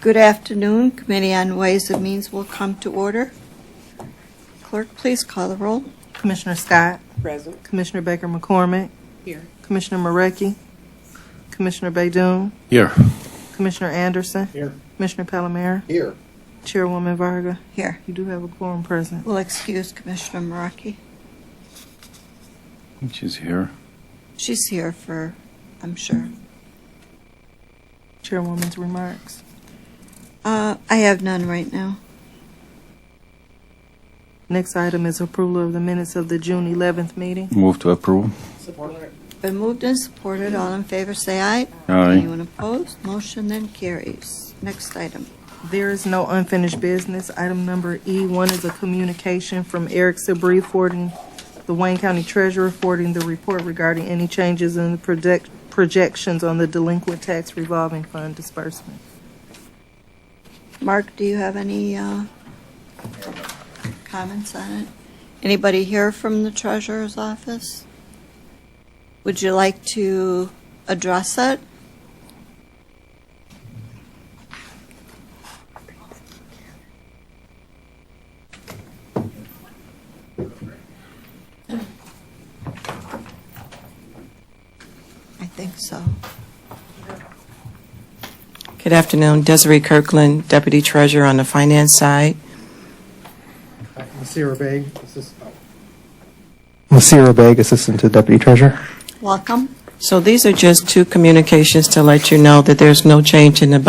Good afternoon. Committee on Ways and Means will come to order. Clerk, please call the roll. Commissioner Scott. Present. Commissioner Baker McCormick. Here. Commissioner Marecki. Commissioner Baydoun. Here. Commissioner Anderson. Here. Commissioner Palomero. Here. Chairwoman Varga. Here. You do have a quorum present. We'll excuse Commissioner Maraki. She's here. She's here for, I'm sure. Chairwoman's remarks. I have none right now. Next item is approval of the minutes of the June 11th meeting. Move to approve. Support. Been moved and supported. All in favor, say aye. Aye. Anyone opposed? Motion then carries. Next item. There is no unfinished business. Item number E1 is a communication from Eric Sabri forwarding the Wayne County Treasurer, forwarding the report regarding any changes in the projections on the delinquent tax revolving fund disbursement. Mark, do you have any comments on it? Anybody here from the Treasurer's office? Would you like to address it? I think so. Good afternoon. Desiree Kirkland, Deputy Treasurer on the Finance side. Nasira Beg, Assistant to Deputy Treasurer. Welcome. So these are just two communications to let you know that there's no change in the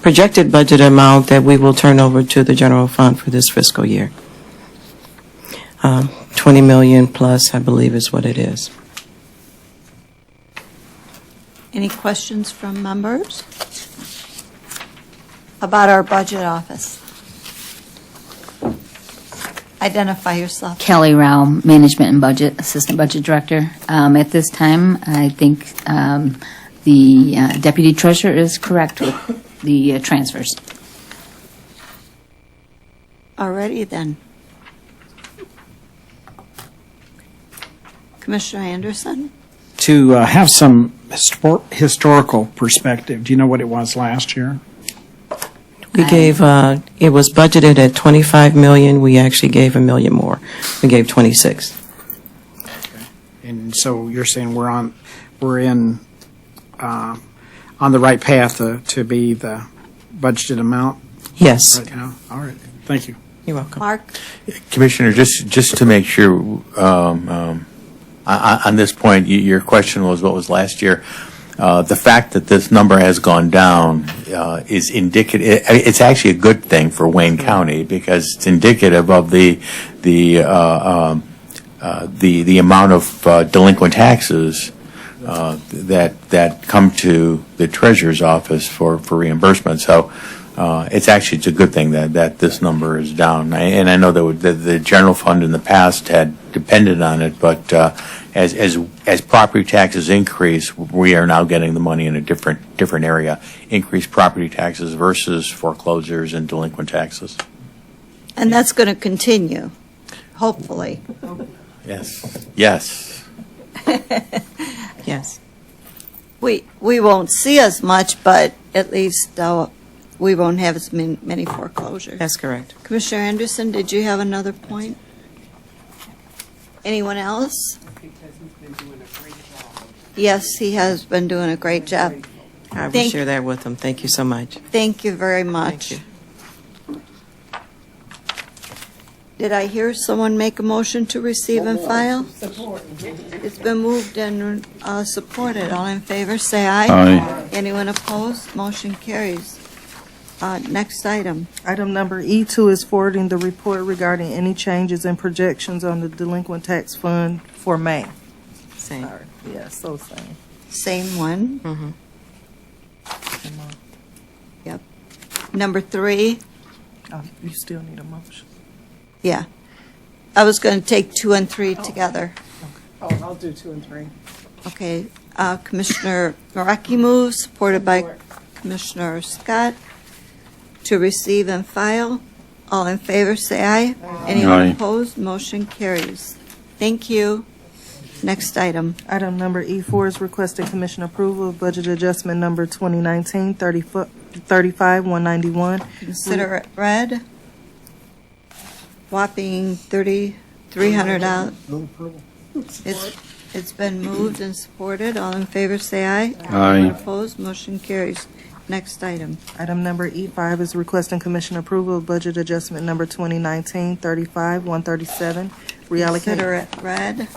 projected budget amount that we will turn over to the general fund for this fiscal year. 20 million plus, I believe, is what it is. Any questions from members about our budget office? Identify yourself. Kelly Rao, Management and Budget, Assistant Budget Director. At this time, I think the Deputy Treasurer is correct with the transfers. Alrighty then. Commissioner Anderson? To have some historical perspective, do you know what it was last year? We gave, it was budgeted at 25 million. We actually gave $1 million more. We gave 26. And so you're saying we're on the right path to be the budgeted amount Yes. right now? All right. Thank you. You're welcome. Mark? Commissioner, just to make sure, on this point, your question was what was last year. The fact that this number has gone down is indicative. It's actually a good thing for Wayne County because it's indicative of the amount of delinquent taxes that come to the Treasurer's office for reimbursement. So it's a good thing that this number is down. And I know that the general fund in the past had depended on it, but as property taxes increase, we are now getting the money in a different area. Increased property taxes versus foreclosures and delinquent taxes. And that's going to continue, hopefully. Yes. Yes. Yes. We won't see as much, but at least we won't have as many foreclosures. That's correct. Commissioner Anderson, did you have another point? Anyone else? Because he's been doing a great job. Yes, he has been doing a great job. I will Thank- share that with them. Thank you so much. Thank you very much. Thank you. Did I hear someone make a motion to receive and file? Support. It's been moved and supported. All in favor, say aye. Aye. Anyone opposed? Motion carries. Next item. Item number E2 is forwarding the report regarding any changes in projections on the delinquent tax fund for May. Same. Sorry. Yeah, so same. Same one. Mhm. Yep. Number 3. You still need a motion. Yeah. I was going to take 2 and 3 together. Oh, I'll do 2 and 3. Okay. Commissioner Maraki moves, supported by Commissioner Scott, to receive and file. All in favor, say aye. Anyone Aye. opposed? Motion carries. Thank you. Next item. Item number E4 is requesting commission approval of budget adjustment number 2019-35 $35,191. Consider it read. Whopping $3,300. It's been moved and supported. All in favor, say aye. Anyone opposed? Motion carries. Next item. Item number E5 is requesting commission approval of budget adjustment number 2019 35-137, reallocate. Consider it read.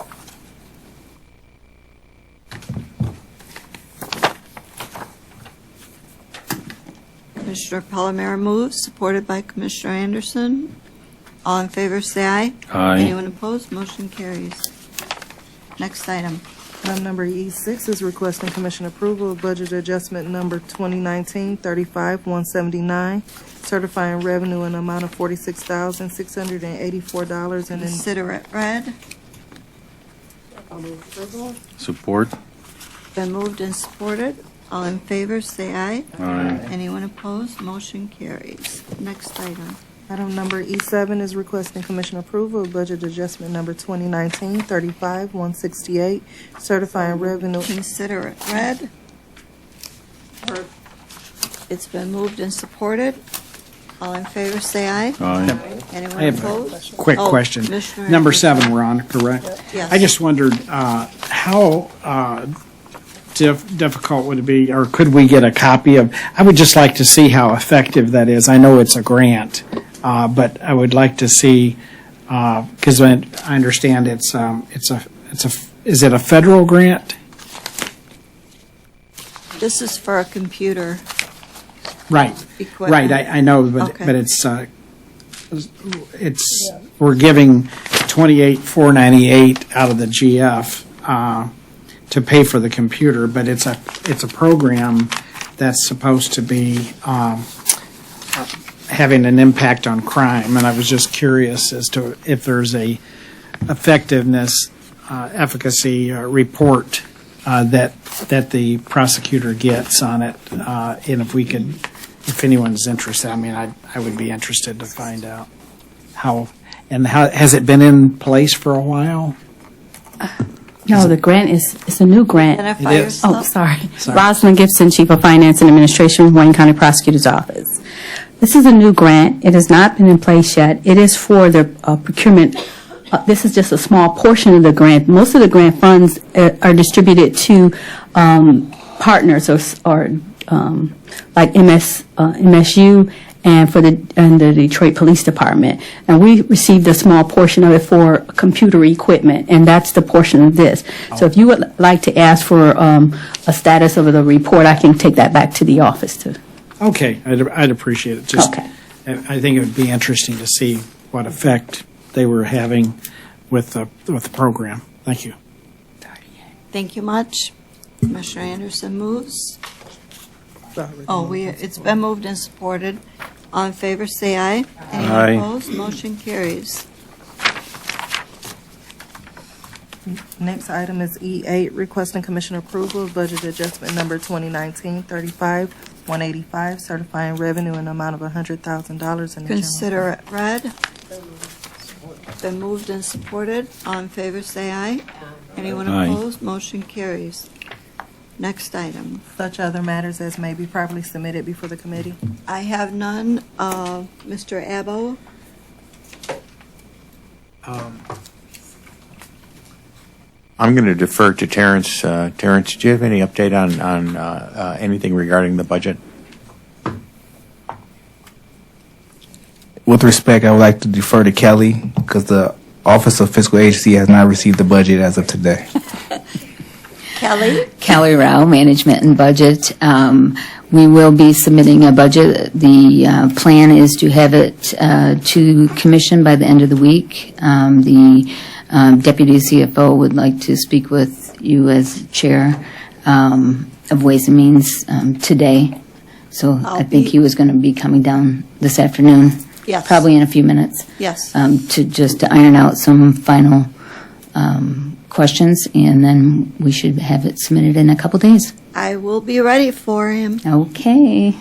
Commissioner Palomero moves, supported by Commissioner Anderson. All in favor, say aye. Anyone opposed? Motion carries. Next item. Item number E6 is requesting commission approval of budget adjustment number 2019 35-179, certifying revenue in the amount of $46,684 and Consider it read. Support. Been moved and supported. All in favor, say aye. Anyone opposed? Motion carries. Next item. Item number E7 is requesting commission approval of budget adjustment number 2019 35-168, certifying revenue. Consider it read. It's been moved and supported. All in favor, say aye. Anyone I have opposed? a quick Oh, question. Commissioner Number Anderson. 7 we're on, correct? Yes. I just wondered how difficult would it be, or could we get a copy of, I would just like to see how effective that is. I know it's a grant, but I would like to see, because I understand is it a federal grant? This is for a computer Right. equipment. Right, I know, Okay. but we're giving $28,498 out of the GF to pay for the computer, but it's a program that's supposed to be having an impact on crime, and I was just curious as to if there's a efficacy report that the prosecutor gets on it, and if anyone's interested, I mean, I would be interested to find out how has it been in place for a while? No, the grant it's a new grant. Identify It is. Oh, yourself. sorry. Rosalind Gibson, Chief of Finance and Administration, Wayne County Prosecutor's Office. This is a new grant. It has not been in place yet. It is for the procurement. This is just a small portion of the grant. Most of the grant funds are distributed to partners or like MSU and the Detroit Police Department. And we received a small portion of it for computer equipment, and that's the portion of this. So if you would like to ask for a status of the report, I can take that back to the office too. Okay, I'd appreciate it. Just, Okay. I think it would be interesting to see what effect they were having with the program. Thank you. Thank you much. Commissioner Anderson moves. It's been moved and supported. All in favor, say aye. Anyone opposed? Motion carries. Next item is E8, requesting commission approval of budget adjustment number 2019 35-185, certifying revenue in the amount of $100,000 in the general fund. Consider it read. Been moved and supported. All in favor, say aye. Anyone opposed? Motion carries. Next item. Such other matters as may be properly submitted before the committee. I have none. Mr. Abbo? I'm going to defer to Terrence. Terrence, do you have any update on anything regarding the budget? With respect, I would like to defer to Kelly because the Office of Fiscal Agency has not received the budget as of today. Kelly? Kelly Rao, Management and Budget. We will be submitting a budget. The plan is to have it to commission by the end of the week. The Deputy CFO would like to speak with you as Chair of Ways and Means today. So I think he was going to be coming down this afternoon. Yes. Probably in a few minutes. Yes. To iron out some final questions, and then we should have it submitted in a couple days. I will be ready for him. Okay.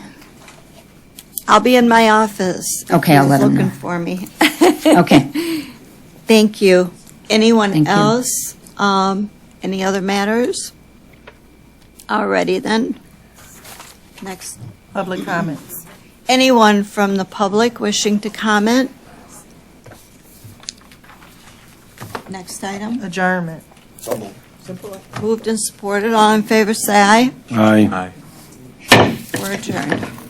I'll be in my office. Okay, I'll He's let him looking know. for me. Okay. Thank you. Anyone Thank you. else? Any other matters? Alrighty then. Next Public comments. Anyone from the public wishing to comment? Next item. Adjournment. Moved and supported. All in favor, say aye. Aye. We're adjourned.